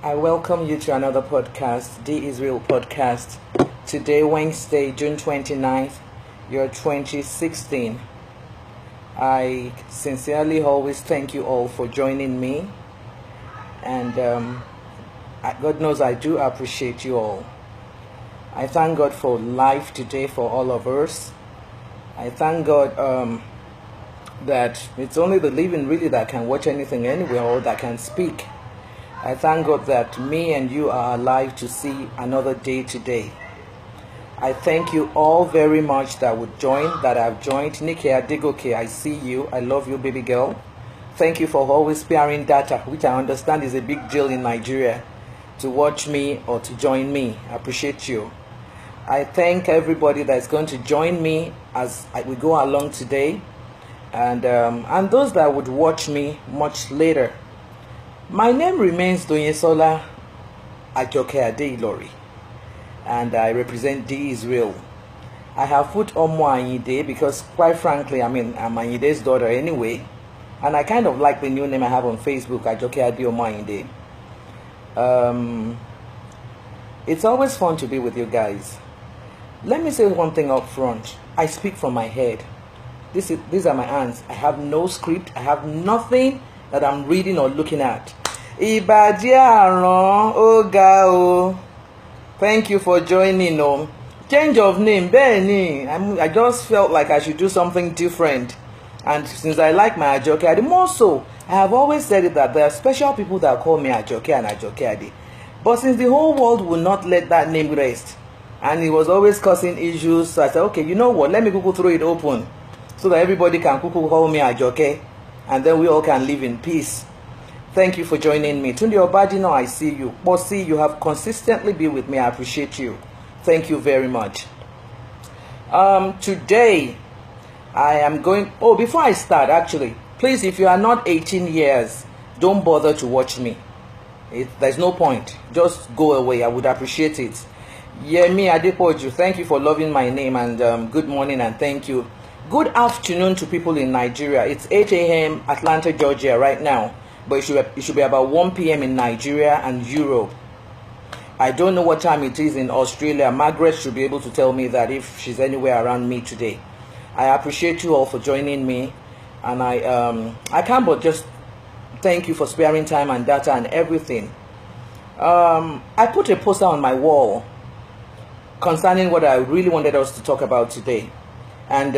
I welcome you to another podcast, The Israel Podcast. Today, Wednesday, June 29th, year 2016. I sincerely always thank you all for joining me. And God knows I do appreciate you all. I thank God for life today for all of us. I thank God that it's only the living really that can watch anything anywhere or that can speak. I thank God that me and you are alive to see another day today. I thank you all very much that have joined. Nikki Adigoke, I see you. I love you, baby girl. Thank you for always sparing data, which I understand is a big deal in Nigeria, to watch me or to join me. I appreciate you. I thank everybody that's going to join me as we go along today, and those that would watch me much later. My name remains Doyesola Ajoke Adeilori, and I represent the Israel. I have put Omo Anyide because, quite frankly, I'm Anyide's daughter anyway, and I kind of like the new name I have on Facebook, Ajoke Ade Omo Anyide. It's always fun to be with you guys. Let me say one thing up front. I speak from my head. These are my hands. I have no script. I have nothing that I'm reading or looking at. Thank you for joining. Change of name, Benny. I just felt like I should do something different. And since I like my Ajoke Ade, more so, I have always said it that there are special people that call me Ajoke and Ajoke Ade. But since the whole world will not let that name rest, and it was always causing issues, so I said, okay, you know what, let me throw it open so that everybody can call me Ajoke, and then we all can live in peace. Thank you for joining me. Tunde Obadino, I see you. Bossy, you have consistently been with me. I appreciate you. Thank you very much. Today, I am going... Oh, before I start, actually, please, if you are not 18 years, don't bother to watch me. There's no point. Just go away. I would appreciate it. Yemi Adepoju, thank you for loving my name, and good morning and thank you. Good afternoon to people in Nigeria. It's 8 a.m. Atlanta, Georgia right now. But it should be about 1 p.m. in Nigeria and Europe. I don't know what time it is in Australia. Margaret should be able to tell me that if she's anywhere around me today. I appreciate you all for joining me. And I can't but just thank you for sparing time and data and everything. I put a poster on my wall concerning what I really wanted us to talk about today. And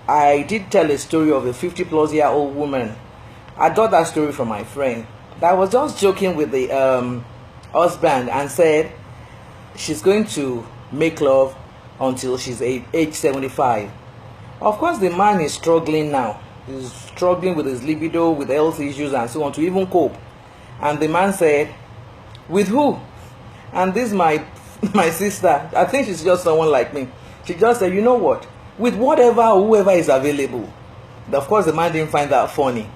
I did tell a story of a 50-plus-year-old woman. I got that story from my friend that was just joking with the husband and said she's going to make love until she's age 75. Of course, the man is struggling now. He's struggling with his libido, with health issues and so on to even cope. And the man said, with who? And this my sister, I think she's just someone like me. She just said, you know what? With whatever or whoever is available. Of course, the man didn't find that funny.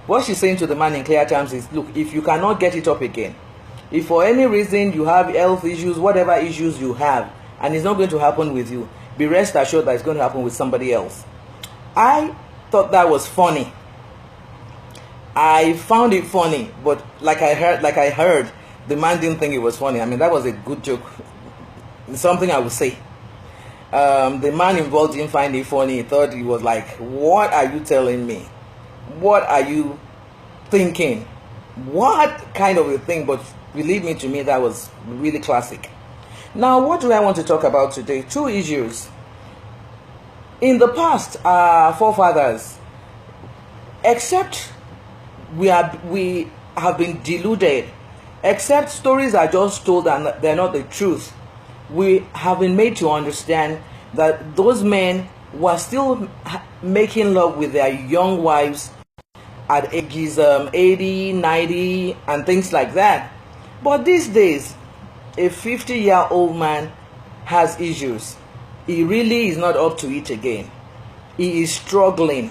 What she's saying to the man in clear terms is, look, if you cannot get it up again, if for any reason you have health issues, whatever issues you have, and it's not going to happen with you, be rest assured that it's going to happen with somebody else. I thought that was funny. I found it funny, but like I heard, the man didn't think it was funny. I mean, that was a good joke. It's something I would say. The man involved didn't find it funny. He thought he was like, what are you telling me? What are you thinking? What kind of a thing? But believe me, to me, that was really classic. Now, what do I want to talk about today? Two issues. In the past, our forefathers, except we have been deluded, except stories are just told and they're not the truth, we have been made to understand that those men were still making love with their young wives at ages 80, 90, and things like that. But these days, a 50-year-old man has issues. He really is not up to it again. He is struggling.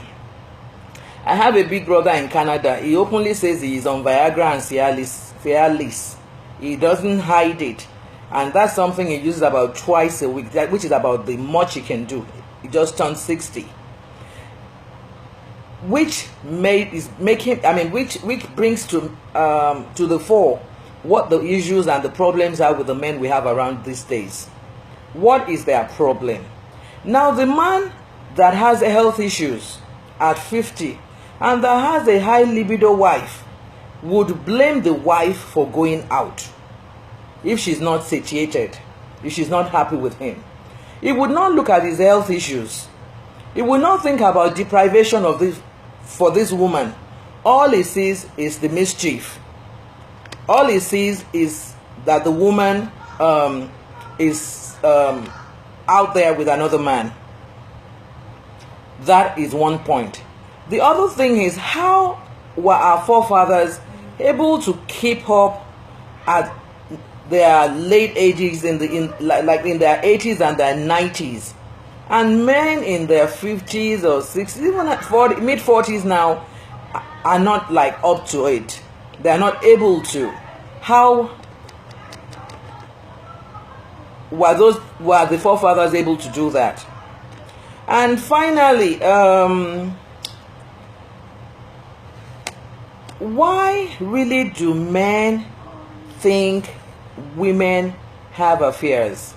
I have a big brother in Canada. He openly says he is on Viagra and Cialis. He doesn't hide it. And that's something he uses about twice a week, which is about the much he can do. He just turned 60. Which brings to the fore what the issues and the problems are with the men we have around these days. What is their problem? Now, the man that has health issues at 50 and that has a high libido wife would blame the wife for going out if she's not satiated, if she's not happy with him. He would not look at his health issues. He would not think about deprivation of this for this woman. All he sees is the mischief. All he sees is that the woman is out there with another man. That is one point. The other thing is, how were our forefathers able to keep up at their late ages, in their 80s and their 90s, and men in their 50s or 60s, even at mid 40s now, are not like up to it. They are not able to. How were the forefathers able to do that? And finally, why really do men think women have affairs?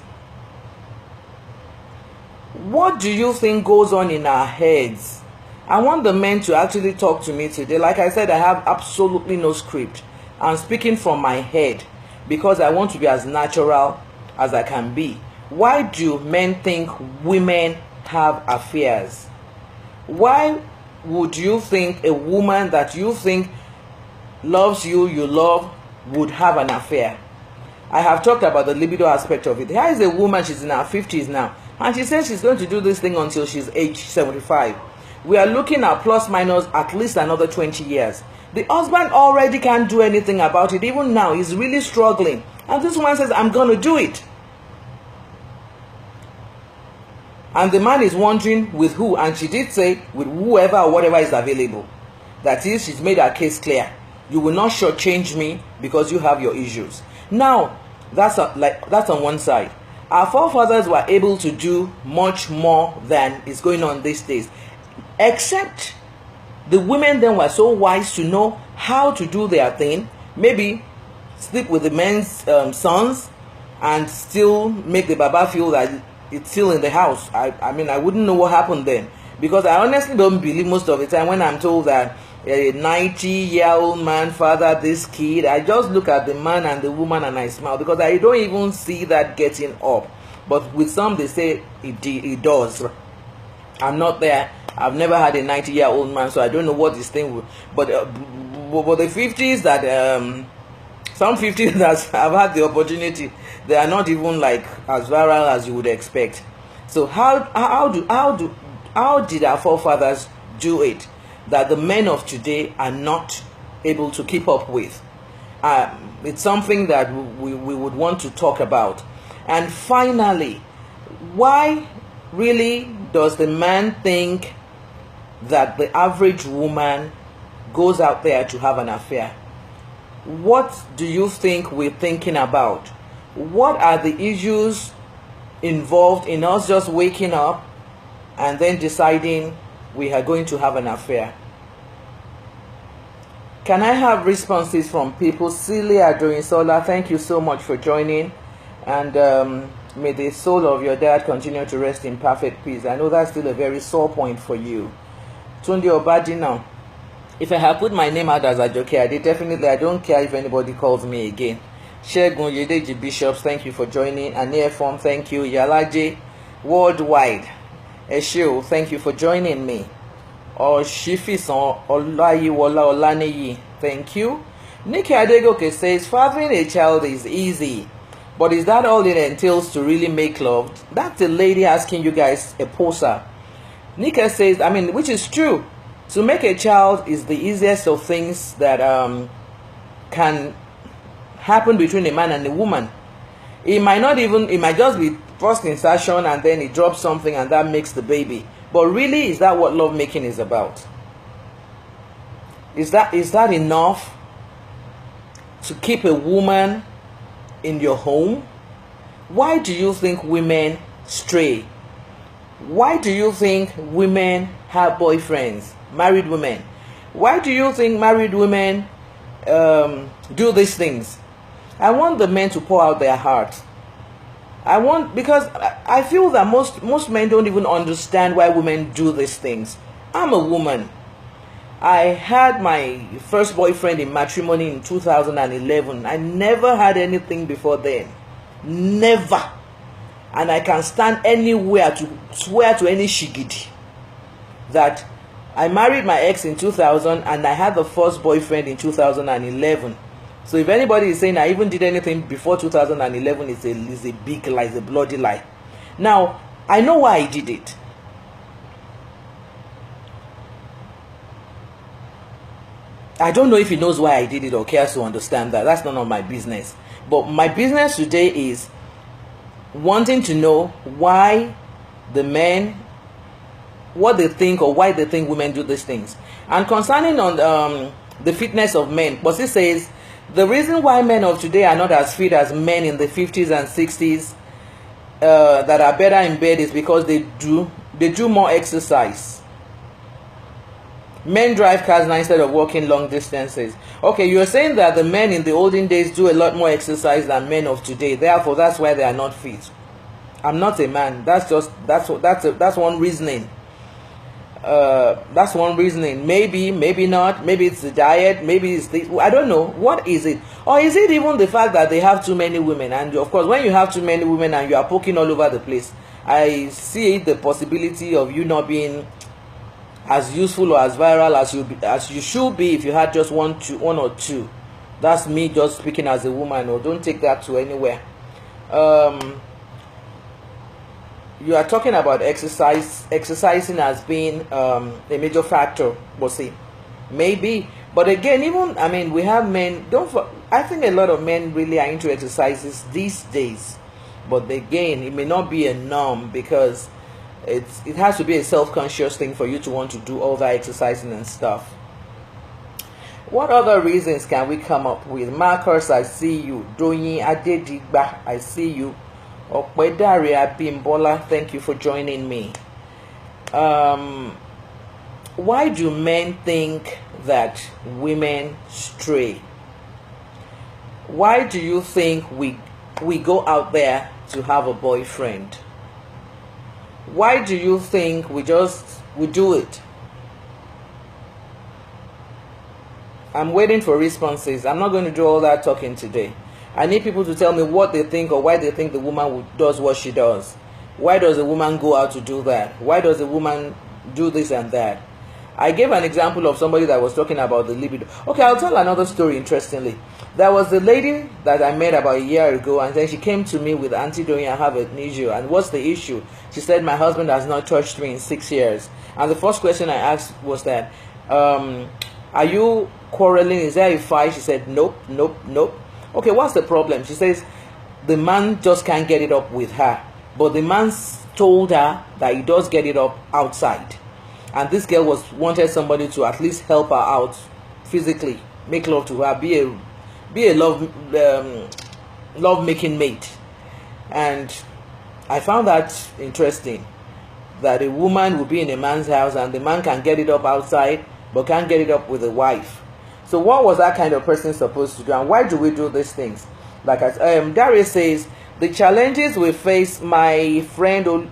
What do you think goes on in our heads? I want the men to actually talk to me today. Like I said, I have absolutely no script. I'm speaking from my head because I want to be as natural as I can be. Why do men think women have affairs? Why would you think a woman that you think loves you, you love, would have an affair? I have talked about the libido aspect of it. Here is a woman, she's in her 50s now, and she says she's going to do this thing until she's age 75. We are looking at plus minus at least another 20 years. The husband already can't do anything about it. Even now, he's really struggling. And this woman says, I'm going to do it. And the man is wondering with who, and she did say with whoever or whatever is available. That is, she's made her case clear. You will not shortchange me because you have your issues. Now, that's on one side. Our forefathers were able to do much more than is going on these days. Except the women then were so wise to know how to do their thing. Maybe sleep with the men's sons and still make the baba feel that it's still in the house. I mean, I wouldn't know what happened then, because I honestly don't believe most of the time when I'm told that a 90-year-old man fathered this kid. I just look at the man and the woman and I smile, because I don't even see that getting up. But with some, they say it does. I'm not there. I've never had a 90-year-old man, so I don't know what this thing will. But the 50s that some 50s that have had the opportunity, they are not even like as viral as you would expect. So how did our forefathers do it that the men of today are not able to keep up with? It's something that we would want to talk about. And finally, why really does the man think that the average woman goes out there to have an affair? What do you think we're thinking about? What are the issues involved in us just waking up and then deciding we are going to have an affair? Can I have responses from people? Celia Doinsola, thank you so much for joining. And may the soul of your dad continue to rest in perfect peace. I know that's still a very sore point for you. Tunde Obadina, if I have put my name out as Ajoke, I don't care if anybody calls me again. Shegun Yedeji Bishops, thank you for joining. Ania Form, thank you. Yalaje Worldwide, Esho, thank you for joining me. Oshifison Olayiwola Olaneyi, thank you. Nikki Adegoke says, fathering a child is easy, but is that all it entails to really make love? That's a lady asking you guys a poser. Nika says, I mean, which is true. To make a child is the easiest of things that can happen between a man and a woman. It might just be first insertion and then it drops something and that makes the baby. But really, is that what love making is about? Is that enough to keep a woman in your home? Why do you think women stray? Why do you think women have boyfriends, married women? Why do you think married women do these things? I want the men to pour out their heart. Because I feel that most men don't even understand why women do these things. I'm a woman. I had my first boyfriend in matrimony in 2011. I never had anything before then. Never. And I can stand anywhere to swear to any shigidi that I married my ex in 2000 and I had the first boyfriend in 2011. So if anybody is saying I even did anything before 2011, it's a big lie, it's a bloody lie. Now, I know why I did it. I don't know if he knows why I did it or cares to understand that. That's none of my business. But my business today is wanting to know why the men, what they think or why they think women do these things. And concerning on the fitness of men, but he says the reason why men of today are not as fit as men in the 50s and 60s that are better in bed is because they do more exercise. Men drive cars now instead of walking long distances. Okay, you're saying that the men in the olden days do a lot more exercise than men of today. Therefore, that's why they are not fit. I'm not a man. That's one reasoning. That's one reasoning. Maybe not. Maybe it's the diet. Maybe it's the, I don't know. What is it? Or is it even the fact that they have too many women? And of course, when you have too many women and you are poking all over the place, I see the possibility of you not being as useful or as viral as you should be if you had just one or two. That's me just speaking as a woman. Or don't take that to anywhere. You are talking about exercising as being a major factor. But see, maybe. But again, even we have men. I think a lot of men really are into exercises these days. But again, it may not be a norm because it has to be a self-conscious thing for you to want to do all that exercising and stuff. What other reasons can we come up with? Marcus, I see you. Doyin Adedigba, I see you. Okpedare Abimbola, thank you for joining me. Why do men think that women stray? Why do you think we go out there to have a boyfriend? Why do you think we do it? I'm waiting for responses. I'm not going to do all that talking today. I need people to tell me what they think or why they think the woman does what she does. Why does a woman go out to do that? Why does a woman do this and that? I gave an example of somebody that was talking about the libido. Okay, I'll tell another story interestingly. There was a lady that I met about a year ago, and then she came to me with, Auntie Doyin, I have an issue. And what's the issue? She said, my husband has not touched me in 6 years. And the first question I asked was that, are you quarreling? Is there a fight? She said, nope. Okay, what's the problem? She says, the man just can't get it up with her. But the man told her that he does get it up outside. And this girl wanted somebody to at least help her out physically, make love to her, be a love making mate. And I found that interesting, that a woman will be in a man's house and the man can get it up outside but can't get it up with a wife. So what was that kind of person supposed to do, and why do we do these things? Like Darius says, the challenges we face, my friend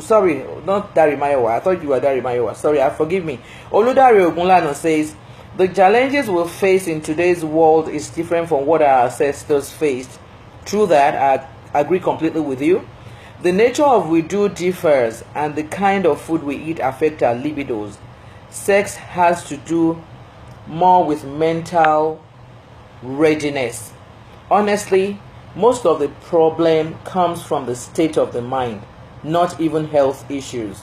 sorry, not Dari Mayowa. I thought you were Dari Mayowa. Sorry, forgive me. Oludari Ogunlano says, the challenges we face in today's world is different from what our ancestors faced. True that, I agree completely with you. The nature of we do differs, and the kind of food we eat affect our libidos. Sex has to do more with mental readiness. Honestly, most of the problem comes from the state of the mind, not even health issues.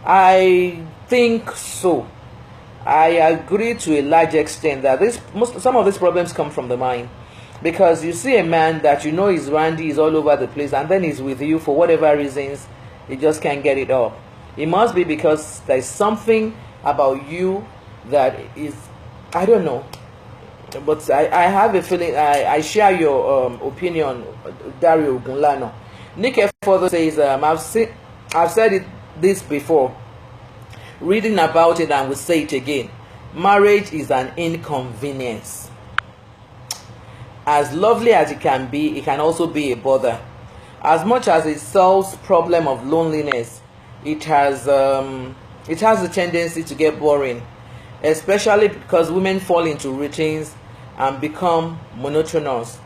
I think so. I agree to a large extent that some of these problems come from the mind. Because you see a man that you know is randy, is all over the place, and then he's with you for whatever reasons, he just can't get it up. It must be because there's something about you that is, I don't know. But I have a feeling, I share your opinion, Dario Gunlano. Nick further says, I've said this before, reading about it and will say it again. Marriage is an inconvenience. As lovely as it can be, it can also be a bother. As much as it solves problem of loneliness, it has a tendency to get boring, especially because women fall into routines and become monotonous.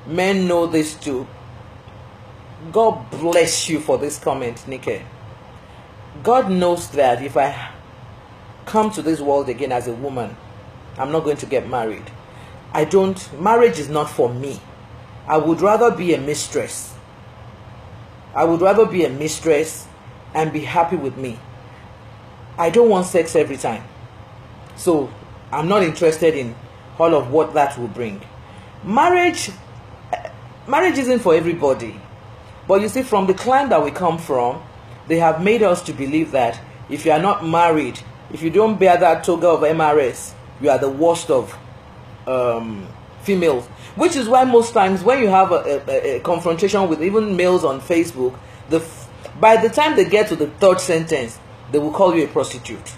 Men know this too. God bless you for this comment, Nike. God knows that if I come to this world again as a woman, I'm not going to get married. Marriage is not for me. I would rather be a mistress. I would rather be a mistress and be happy with me. I don't want sex every time. So I'm not interested in all of what that will bring. Marriage isn't for everybody. But you see, from the clan that we come from, they have made us to believe that if you are not married, if you don't bear that toga of MRS, you are the worst of females. Which is why most times when you have a confrontation with even males on Facebook, by the time they get to the third sentence, they will call you a prostitute.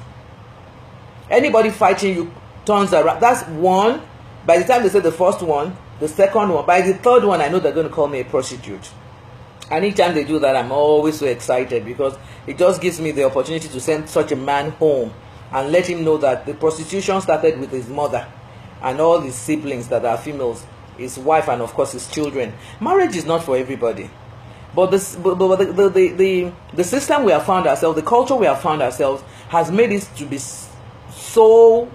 Anybody fighting you turns around. That's one. By the time they say the first one, the second one, by the third one, I know they're going to call me a prostitute. And each time they do that, I'm always so excited, because it just gives me the opportunity to send such a man home and let him know that the prostitution started with his mother and all his siblings that are females, his wife, and of course his children. Marriage is not for everybody. But the system we have found ourselves, the culture we have found ourselves, has made it to be so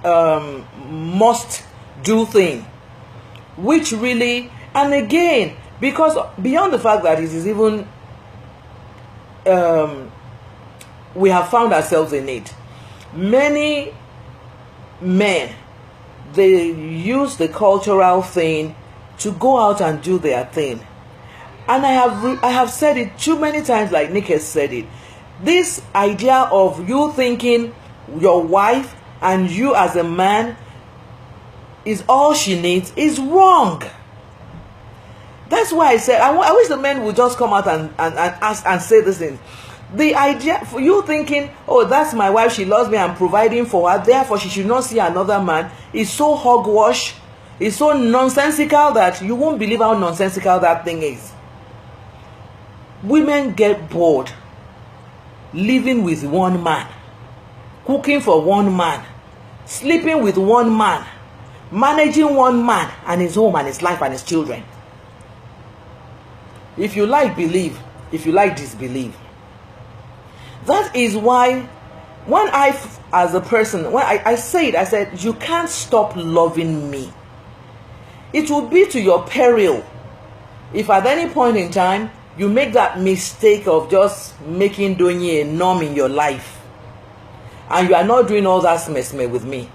must do thing, which really, and again, because beyond the fact that it is even we have found ourselves in it, many men, they use the cultural thing to go out and do their thing. And I have said it too many times, like Nick has said it. This idea of you thinking your wife and you as a man is all she needs is wrong. That's why I said I wish the men would just come out and ask and say this thing. The idea for you thinking, oh, that's my wife, she loves me, I'm providing for her, therefore she should not see another man, is so hogwash, is so nonsensical that you won't believe how nonsensical that thing is. Women get bored living with one man, cooking for one man, sleeping with one man, managing one man and his home and his life and his children. If you like, believe. If you like, disbelieve. That is why when as a person, when I said, you can't stop loving me. It will be to your peril if at any point in time you make that mistake of just doing a norm in your life, and you are not doing all that smesme with me,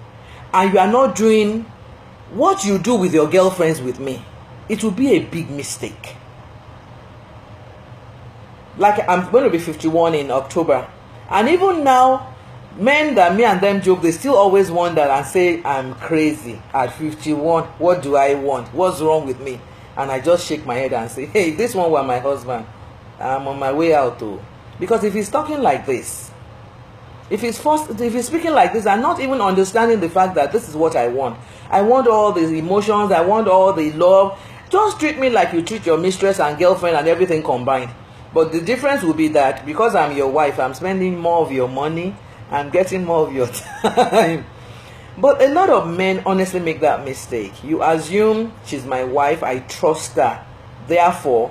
and you are not doing what you do with your girlfriends with me. It will be a big mistake. Like, I'm going to be 51 in October, and even now, men that me and them joke, they still always wonder and say I'm crazy at 51. What do I want? What's wrong with me? And I just shake my head and say, hey, this one were my husband, I'm on my way out too. Because if he's talking like this, if he's speaking like this and not even understanding the fact that this is what I want all the emotions, I want all the love, just treat me like you treat your mistress and girlfriend and everything combined. But the difference will be that because I'm your wife, I'm spending more of your money, I'm getting more of your time. But a lot of men honestly make that mistake. You assume she's my wife, I trust her, therefore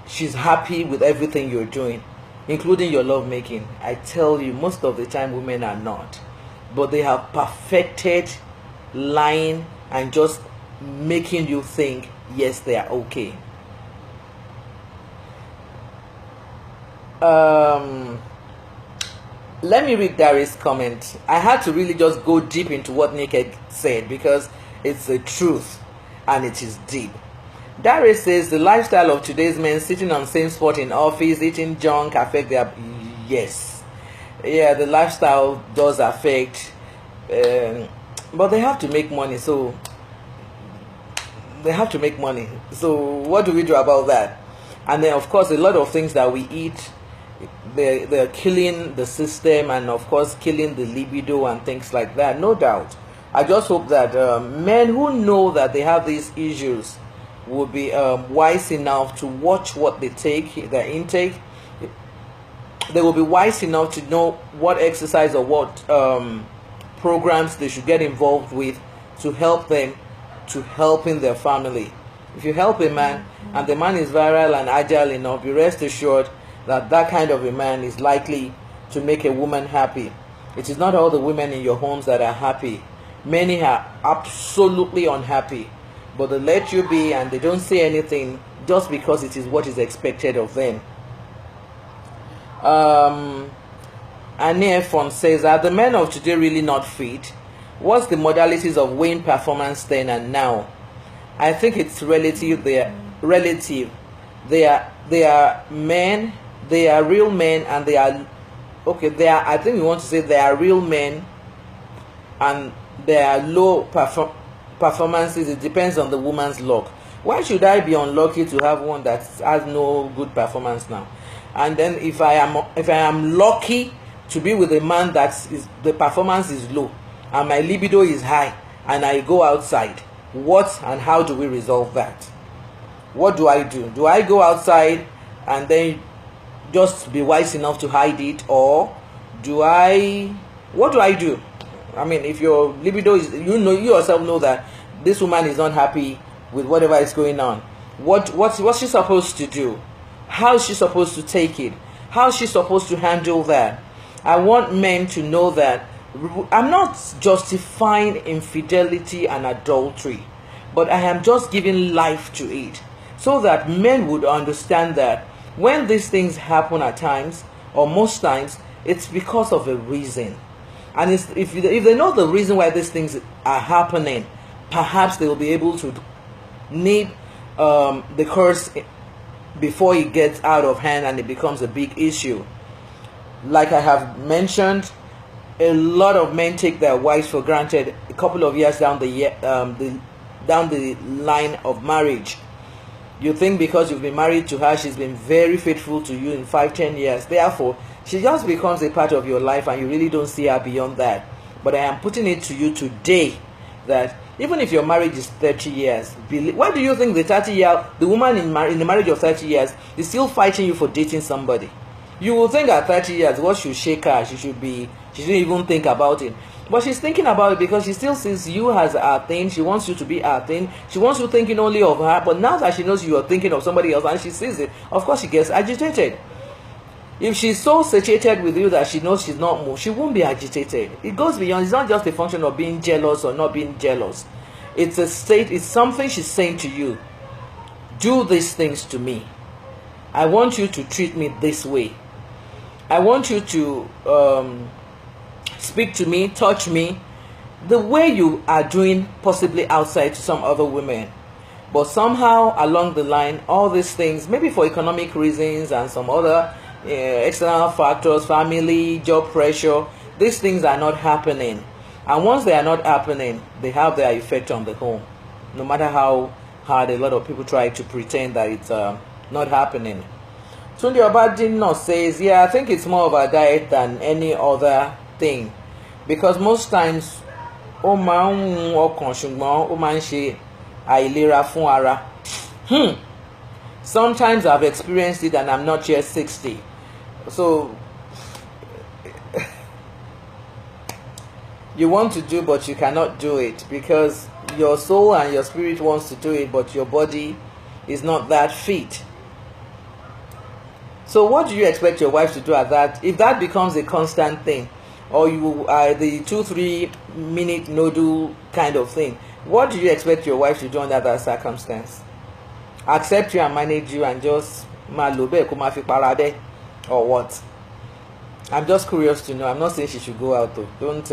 she's happy with everything you're doing, including your love making. I tell you, most of the time women are not, but they have perfected lying and just making you think yes, they are okay. Let me read Gary's comment. I had to really just go deep into what Nick had said because it's the truth and it is deep. Darius says the lifestyle of today's men sitting on same spot in office, eating junk affect their... Yes. Yeah, the lifestyle does affect, but they have to make money, so they have to make money. So what do we do about that? And then of course a lot of things that we eat, they're killing the system, and of course killing the libido and things like that, no doubt. I just hope that men who know that they have these issues will be wise enough to watch what they take, their intake. They will be wise enough to know what exercise or what programs they should get involved with to help them to helping their family. If you help a man and the man is virile and agile enough, you rest assured that that kind of a man is likely to make a woman happy. It is not all the women in your homes that are happy. Many are absolutely unhappy, but they let you be and they don't say anything just because it is what is expected of them. Ania Fon says, are the men of today really not fit? What's the modalities of weighing performance then and now? I think it's relative. They are relative. They are men. They are real men, and they are okay. They are. I think we want to say they are real men, and they are low performances. It depends on the woman's luck. Why should I be unlucky to have one that has no good performance now? And then if I am lucky to be with a man that is the performance is low and my libido is high and I go outside, what and how do we resolve that? What do I do? Do I go outside and then just be wise enough to hide it, or what do I do? I mean, if your libido is, you yourself know that this woman is not happy with whatever is going on, what's she supposed to do? How is she supposed to take it? How is she supposed to handle that? I want men to know that I'm not justifying infidelity and adultery, but I am just giving life to it, so that men would understand that when these things happen at times, or most times, it's because of a reason. And if they know the reason why these things are happening, perhaps they will be able to nip the curse before it gets out of hand and it becomes a big issue. Like I have mentioned, a lot of men take their wives for granted a couple of years down the line of marriage. You think because you've been married to her, she's been very faithful to you in 5-10 years, therefore she just becomes a part of your life and you really don't see her beyond that. But I am putting it to you today that even if your marriage is 30 years, why do you think the woman in the marriage of 30 years is still fighting you for dating somebody? You will think at 30 years, what should shake her? She shouldn't even think about it. But she's thinking about it because she still sees you as her thing. She wants you to be her thing. She wants you thinking only of her. But now that she knows you are thinking of somebody else and she sees it, of course she gets agitated. If she's so satiated with you that she knows she's not moved, she won't be agitated. It goes beyond. It's not just a function of being jealous or not being jealous. It's a state. It's something she's saying to you. Do these things to me. I want you to treat me this way. I want you to speak to me, touch me, the way you are doing possibly outside to some other women. But somehow along the line, all these things, maybe for economic reasons and some other external factors, family, job pressure, these things are not happening. And once they are not happening, they have their effect on the home. No matter how hard a lot of people try to pretend that it's not happening. Tunde Obadino says, yeah, I think it's more of a diet than any other thing. Because most times, ó máa ń mú ọkàn ṣùgbọ́n ó máa ń ṣe àìlera fún ara. Sometimes I've experienced it and I'm not yet 60. So, you want to do but you cannot do it because your soul and your spirit wants to do it, but your body is not that fit. So what do you expect your wife to do at that? If that becomes a constant thing, or you are the 2-3 minute no-do kind of thing, what do you expect your wife to do under that circumstance? Accept you and manage you and just or what? I'm just curious to know. I'm not saying she should go out though. Don't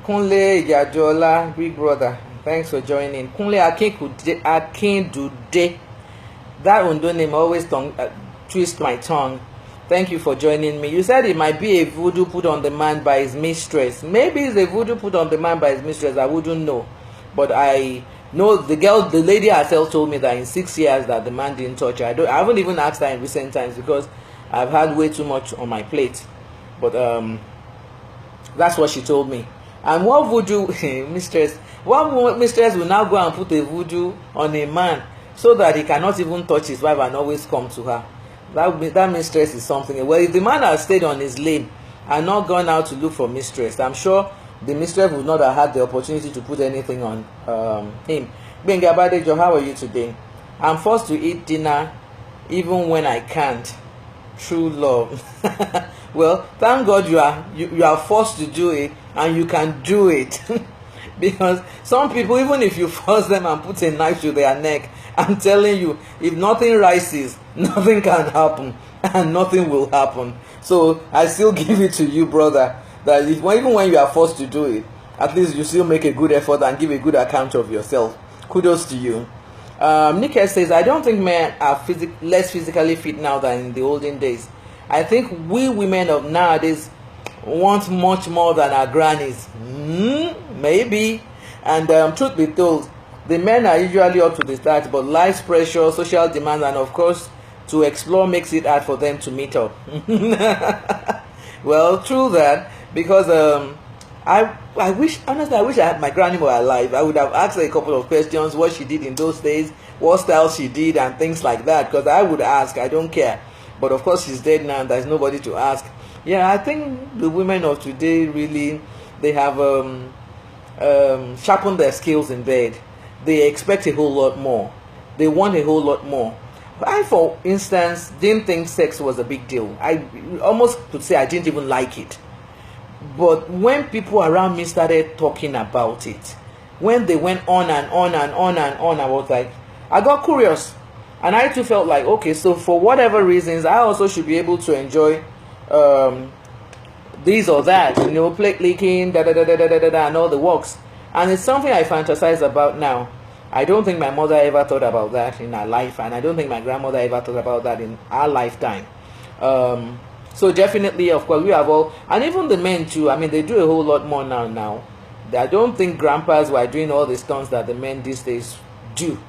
Kunle Ijajola, big brother, thanks for joining. Kunle Akindude. That Ondo name always twist my tongue. Thank you for joining me. You said it might be a voodoo put on the man by his mistress. Maybe it's a voodoo put on the man by his mistress. I wouldn't know. But I know the lady herself told me that in 6 years that the man didn't touch her. I haven't even asked her in recent times because I've had way too much on my plate. But That's what she told me. And what voodoo mistress? What mistress will now go and put a voodoo on a man so that he cannot even touch his wife and always come to her? That mistress is something. Well, if the man has stayed on his lane and not gone out to look for mistress, I'm sure the mistress would not have had the opportunity to put anything on him. Benga Badejo, how are you today? I'm forced to eat dinner even when I can't. True love. Well, thank God you are forced to do it, and you can do it. Because some people, even if you force them and put a knife to their neck, I'm telling you, if nothing rises, nothing can happen, and nothing will happen. So I still give it to you, brother, that even when you are forced to do it, at least you still make a good effort and give a good account of yourself. Kudos to you. Nika says, I don't think men are less physically fit now than in the olden days. I think we women of nowadays want much more than our grannies. Maybe. And truth be told, the men are usually up to the start, but life's pressure, social demands, and of course, to explore makes it hard for them to meet up. Well, true that, because I wish, honestly, I wish I had my granny were alive. I would have asked her a couple of questions, what she did in those days, what style she did, and things like that, because I would ask. I don't care. But of course, she's dead now, there's nobody to ask. Yeah, I think the women of today really, they have sharpened their skills in bed. They expect a whole lot more. They want a whole lot more. I, for instance, didn't think sex was a big deal. I almost could say I didn't even like it. But when people around me started talking about it, when they went on and on and on and on, I was like, I got curious. And I too felt like, okay, so for whatever reasons, I also should be able to enjoy this or that, plate licking, and all the works. And it's something I fantasize about now. I don't think my mother ever thought about that in her life, and I don't think my grandmother ever thought about that in our lifetime. So definitely, of course, we have all, and even the men too, I mean, they do a whole lot more now. I don't think grandpas were doing all the stunts that the men these days do.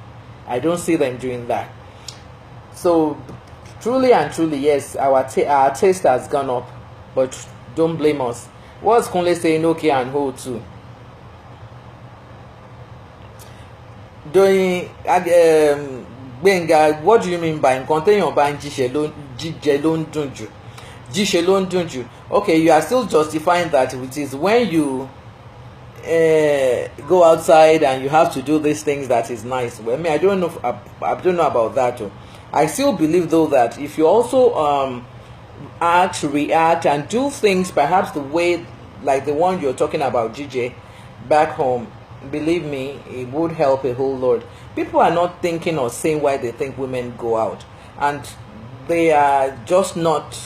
I don't see them doing that. So truly and truly, yes, our taste has gone up, but don't blame us. What's Kunle saying? Okay, and hold too. Doing Benga, what do you mean by continuing buying Jishelon? Okay, you are still justifying that, which is when you go outside and you have to do these things that is nice. Well, I mean, I don't know about that too. I still believe though that if you also act, react, and do things perhaps the way like the one you're talking about, GJ, back home, believe me, it would help a whole lot. People are not thinking or saying why they think women go out, and they are just not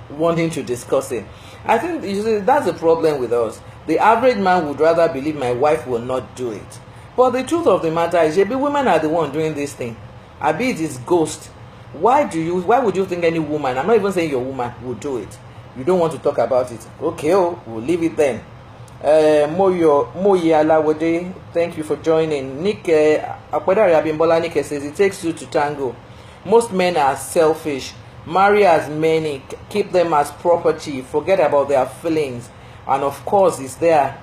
wanting to discuss it. I think that's the problem with us. The average man would rather believe my wife will not do it. But the truth of the matter is, maybe women are the one doing this thing. I be it is ghost. Why would you think any woman, I'm not even saying your woman, would do it? You don't want to talk about it. Okay, we'll leave it then. Moyi Alawode, thank you for joining. Nick Akwadari Abimbola Nick says it takes two to tango. Most men are selfish. Marry as many, keep them as property, forget about their feelings. And of course, it's there.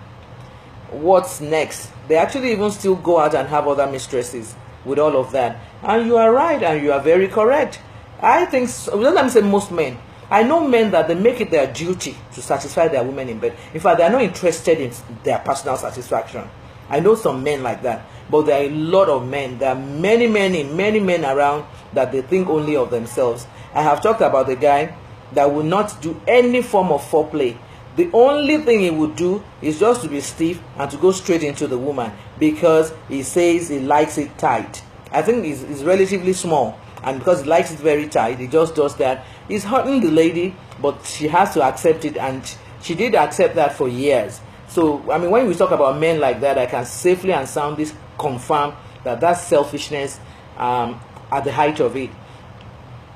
What's next? They actually even still go out and have other mistresses with all of that. And you are right, and you are very correct. I think, let me say most men. I know men that they make it their duty to satisfy their women in bed. In fact, they are not interested in their personal satisfaction. I know some men like that. But there are a lot of men. There are many men around that they think only of themselves. I have talked about the guy that will not do any form of foreplay. The only thing he would do is just to be stiff and to go straight into the woman because he says he likes it tight. I think it's relatively small, and because he likes it very tight, he just does that. He's hurting the lady, but she has to accept it, and she did accept that for years. So, I mean, when we talk about men like that, I can safely and soundly confirm that that's selfishness at the height of it.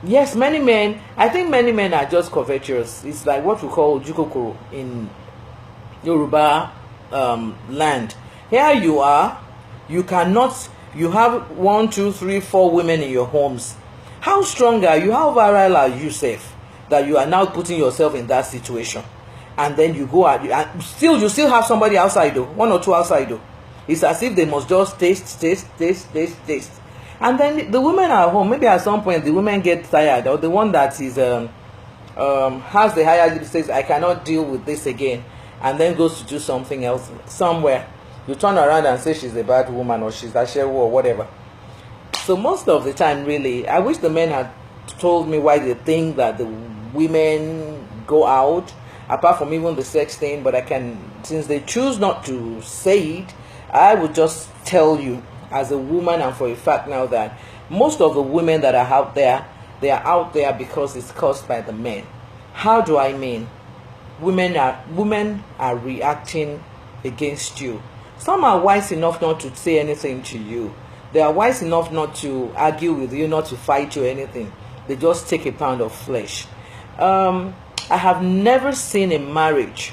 Yes, many men, I think many men are just covetous. It's like what we call jukokoro in Yoruba land. Here you are, you have 1, 2, 3, 4 women in your homes. How strong are you? How virile are you, safe, that you are now putting yourself in that situation? and then you go out, and you still have somebody outside though, one or two outside though. It's as if they must just taste. And then the women are home. Maybe at some point the women get tired, or the one that is has the higher lip says, I cannot deal with this again, and then goes to do something else somewhere. You turn around and say she's a bad woman, or she's a shewu, or whatever. So most of the time, really, I wish the men had told me why they think that the women go out, apart from even the sex thing. But I can, since they choose not to say it, I would just tell you as a woman, and for a fact now, that most of the women that are out there, they are out there because it's caused by the men. How do I mean? Women are reacting against you. Some are wise enough not to say anything to you. They are wise enough not to argue with you, not to fight you or anything. They just take a pound of flesh. I have never seen a marriage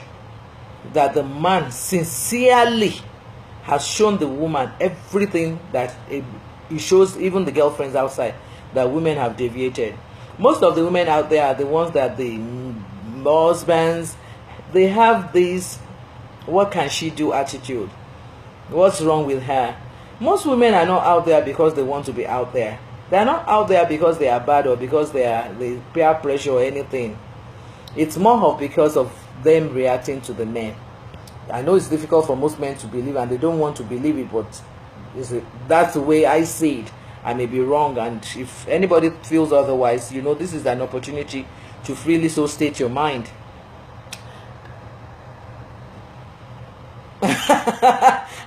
that the man sincerely has shown the woman everything that he shows, even the girlfriends outside, that women have deviated. Most of the women out there are the ones that the husbands, they have this what can she do attitude. What's wrong with her? Most women are not out there because they want to be out there. They are not out there because they are bad, or because they peer pressure or anything. It's more of because of them reacting to the men. I know it's difficult for most men to believe, and they don't want to believe it, but that's the way I see it. I may be wrong, and if anybody feels otherwise, this is an opportunity to freely so state your mind.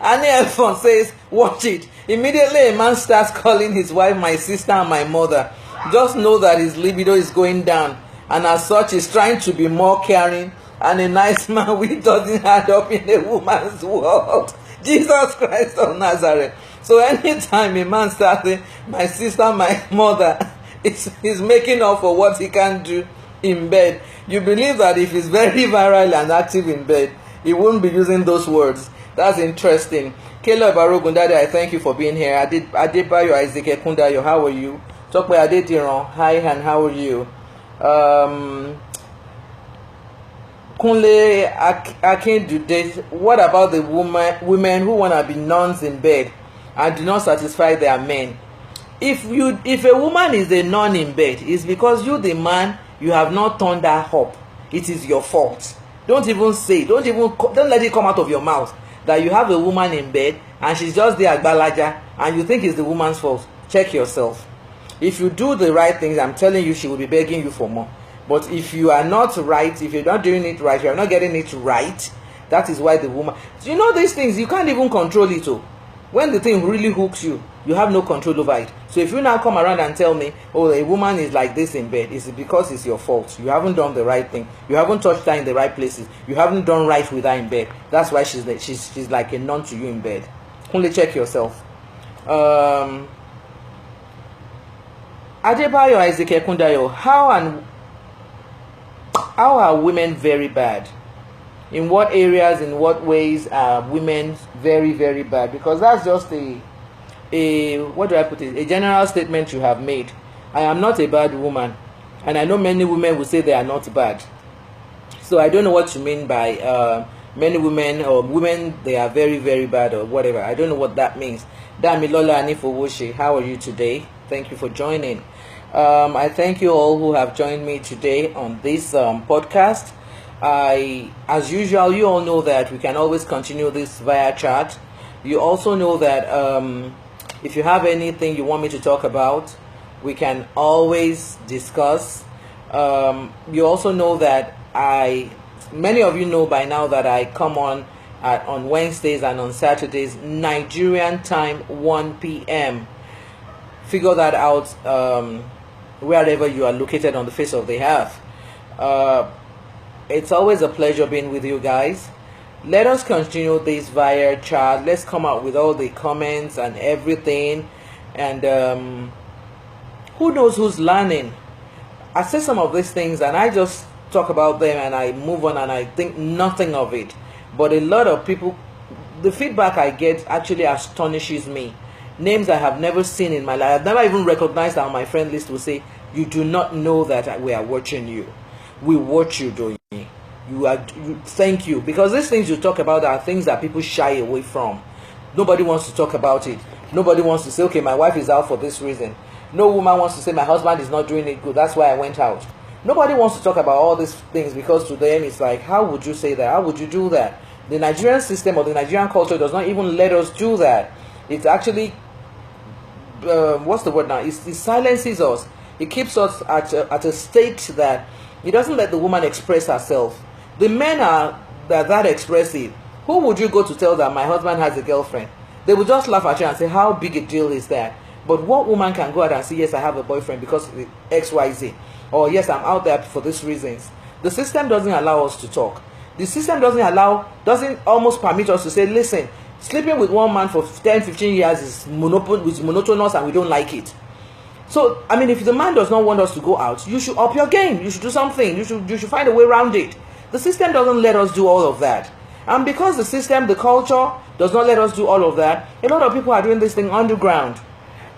Annie Elfon says, watch it. Immediately a man starts calling his wife my sister and my mother. Just know that his libido is going down, and as such he's trying to be more caring and a nice man, which doesn't add up in a woman's world. Jesus Christ of Nazareth. So anytime a man starts saying, my sister, my mother, he's making up for what he can do in bed. You believe that if he's very viral and active in bed, he wouldn't be using those words. That's interesting. Caleb Barogundade, I thank you for being here. Adebayo Isaac Kundayo, how are you? Tokwe Adediran, hi, and how are you? Kunle Akindude, what about the women who want to be nuns in bed and do not satisfy their men? If a woman is a nun in bed, it's because you, the man, you have not turned her up. It is your fault. Don't even say, don't let it come out of your mouth that you have a woman in bed and she's just there agbalaja and you think it's the woman's fault. Check yourself. If you do the right things, I'm telling you, she will be begging you for more. But if you are not right, if you're not doing it right, you're not getting it right, that is why the woman... these things, you can't even control it. When the thing really hooks you, you have no control over it. So if you now come around and tell me, oh, a woman is like this in bed, it's because it's your fault. You haven't done the right thing. You haven't touched her in the right places. You haven't done right with her in bed. That's why she's like a nun to you in bed. Only check yourself. Adebayo Isaac Kundayo, how are women very bad? In what areas, in what ways are women very, very bad? Because that's just a what do I put it? A general statement you have made. I am not a bad woman, and I know many women will say they are not bad. So I don't know what you mean by many women, or women they are very, very bad, or whatever. I don't know what that means. Damilola Anifowoshe, how are you today? Thank you for joining. I thank you all who have joined me today on this podcast. As usual, you all know that we can always continue this via chat. You also know that if you have anything you want me to talk about, we can always discuss. You also know that many of you know by now that I come on Wednesdays and on Saturdays, Nigerian time, 1 p.m. Figure that out wherever you are located on the face of the earth. It's always a pleasure being with you guys. Let us continue this via chat. Let's come out with all the comments and everything. And who knows who's learning? I say some of these things and I just talk about them and I move on and I think nothing of it. But a lot of people, the feedback I get actually astonishes me. Names I have never seen in my life. I've never even recognized that on my friend list will say, you do not know that we are watching you. We watch you, don't you? thank you, because these things you talk about are things that people shy away from. Nobody wants to talk about it. Nobody wants to say, okay, my wife is out for this reason. No woman wants to say, my husband is not doing it good, that's why I went out. Nobody wants to talk about all these things, because to them it's like, how would you say that? How would you do that? The Nigerian system or the Nigerian culture does not even let us do that. It actually, what's the word now? It silences us. It keeps us at a state that it doesn't let the woman express herself. The men are that expressive. Who would you go to tell that my husband has a girlfriend? They would just laugh at you and say, how big a deal is that? But what woman can go out and say, yes, I have a boyfriend because of XYZ, or yes, I'm out there for these reasons? The system doesn't allow us to talk. The system doesn't almost permit us to say, listen, sleeping with one man for 10, 15 years is monotonous and we don't like it. So, I mean, if the man does not want us to go out, you should up your game. You should do something. You should find a way around it. The system doesn't let us do all of that. And because the system, the culture, does not let us do all of that, a lot of people are doing this thing underground.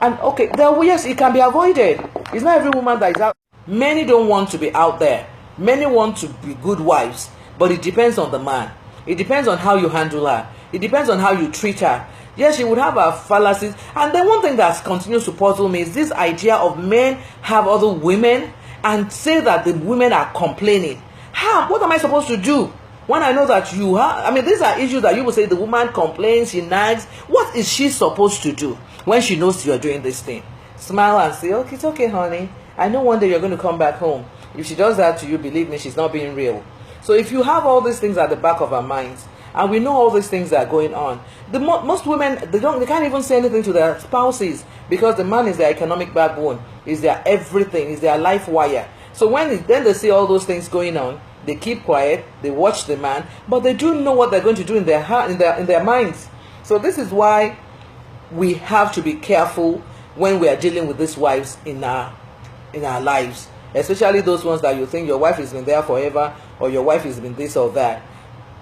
And okay, yes, it can be avoided. It's not every woman that is out. Many don't want to be out there. Many want to be good wives. But it depends on the man. It depends on how you handle her. It depends on how you treat her. Yes, she would have her fallacies. And then one thing that continues to puzzle me is this idea of men have other women and say that the women are complaining. How? What am I supposed to do when I know that you have? I mean, these are issues that you will say the woman complains, she nags. What is she supposed to do when she knows you are doing this thing? Smile and say, okay, it's okay, honey. I know one day you're going to come back home. If she does that to you, believe me, she's not being real. So if you have all these things at the back of our minds, and we know all these things that are going on, most women, they can't even say anything to their spouses, because the man is their economic backbone, is their everything, is their life wire. So then they see all those things going on, they keep quiet, they watch the man, but they do know what they're going to do in their heart, in their minds. So this is why we have to be careful when we are dealing with these wives in our lives, especially those ones that you think your wife has been there forever, or your wife has been this or that.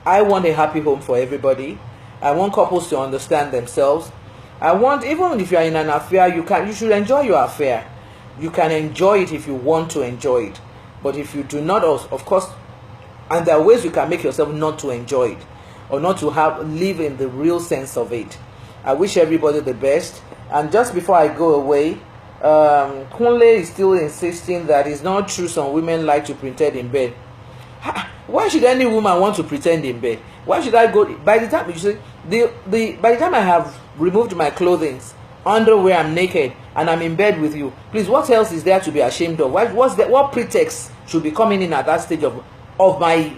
I want a happy home for everybody. I want couples to understand themselves. I want, even if you are in an affair, you should enjoy your affair. You can enjoy it if you want to enjoy it. But if you do not, of course, and there are ways you can make yourself not to enjoy it, or not to live in the real sense of it. I wish everybody the best. And just before I go away, Kunle is still insisting that it's not true some women like to pretend in bed. Why should any woman want to pretend in bed? Why should I go? By the time you say by the time I have removed my clothing, underwear, I'm naked, and I'm in bed with you, please, what else is there to be ashamed of? What pretext should be coming in at that stage of my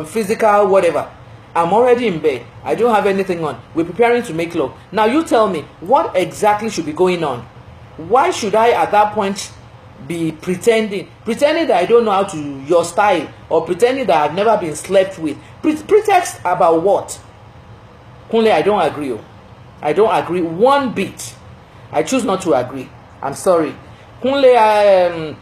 physical whatever? I'm already in bed. I don't have anything on. We're preparing to make love. Now you tell me, what exactly should be going on? Why should I at that point be pretending that I don't know how to your style, or pretending that I've never been slept with? Pretext about what? Kunle, I don't agree. I don't agree one bit. I choose not to agree. I'm sorry. Kunle,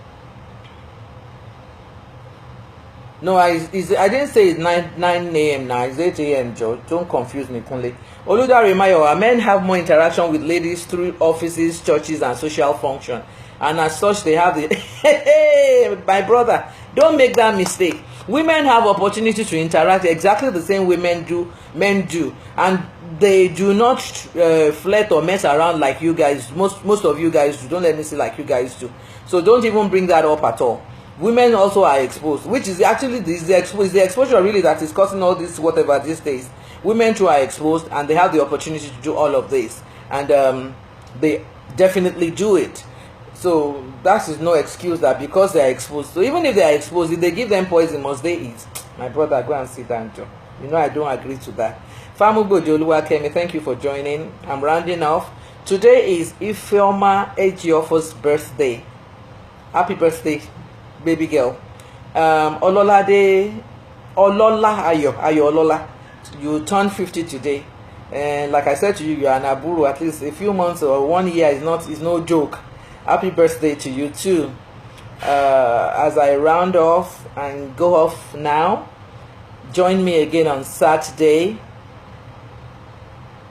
no, I didn't say it's 9 a.m. now. It's 8 a.m. Joe. Don't confuse me, Kunle. Oludare, men have more interaction with ladies through offices, churches, and social function. And as such, they have the... Hey, my brother, don't make that mistake. Women have opportunity to interact exactly the same way men do. And they do not flirt or mess around like you guys. Most of you guys do. Don't let me say like you guys do. So don't even bring that up at all. Women also are exposed, which is actually the exposure really that is causing all this whatever these days. Women too are exposed, and they have the opportunity to do all of this, and they definitely do it. So that is no excuse that because they are exposed. So even if they are exposed, if they give them poison, must they eat? My brother, go and sit down, Joe. You know I don't agree to that. Famugo Joluwakemi, thank you for joining. I'm rounding off. Today is Ifeoma Ejiofor's birthday. Happy birthday, baby girl. Olola Ayo Olola. You turn 50 today. And like I said to you, you are an aburu. At least a few months or 1 year is no joke. Happy birthday to you too. As I round off and go off now, join me again on Saturday,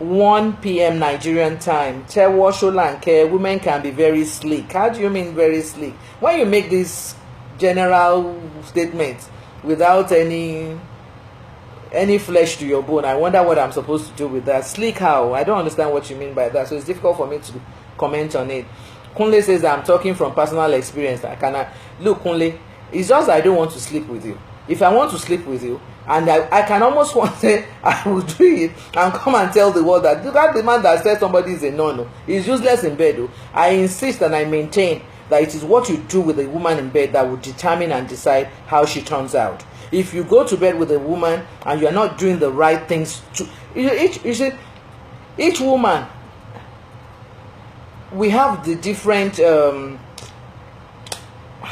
1 p.m. Nigerian time. Tewo Sholanke, women can be very sleek. How do you mean very sleek? When you make this general statement, without any flesh to your bone. I wonder what I'm supposed to do with that. Sleek how? I don't understand what you mean by that, so it's difficult for me to comment on it. Kunle says I'm talking from personal experience. I cannot look, Kunle, it's just I don't want to sleep with you. If I want to sleep with you, and I can almost want to say I will do it and come and tell the world that the man that said somebody is a no, is useless in bed. I insist and I maintain that it is what you do with a woman in bed that will determine and decide how she turns out. If you go to bed with a woman and you are not doing the right things to each woman, we have the different how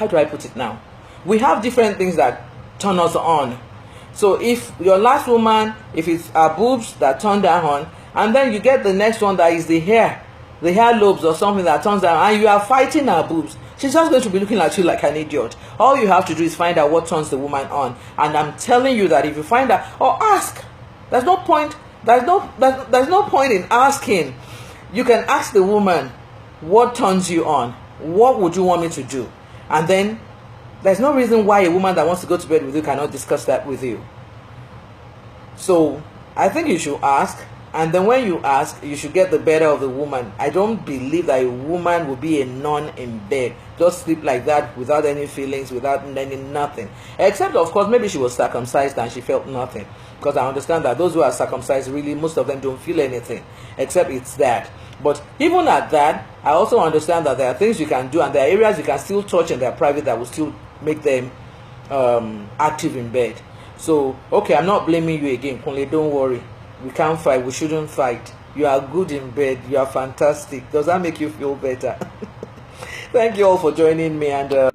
do I put it now? We have different things that turn us on. So if your last woman, if it's her boobs that turn that on, and then you get the next one that is the hair lobes or something that turns down, and you are fighting her boobs, she's just going to be looking at you like an idiot. All you have to do is find out what turns the woman on, and I'm telling you that if you find out, or ask, there's no point in asking. You can ask the woman, what turns you on? What would you want me to do? And then there's no reason why a woman that wants to go to bed with you cannot discuss that with you. So I think you should ask, and then when you ask, you should get the better of the woman. I don't believe that a woman will be a nun in bed, just sleep like that without any feelings, without any nothing. Except, of course, maybe she was circumcised and she felt nothing. Because I understand that those who are circumcised, really, most of them don't feel anything, except it's that. But even at that, I also understand that there are things you can do, and there are areas you can still touch in their private that will still make them active in bed. So, okay, I'm not blaming you again, Kunle, don't worry. We can't fight, we shouldn't fight. You are good in bed, you are fantastic. Does that make you feel better? Thank you all for joining me, and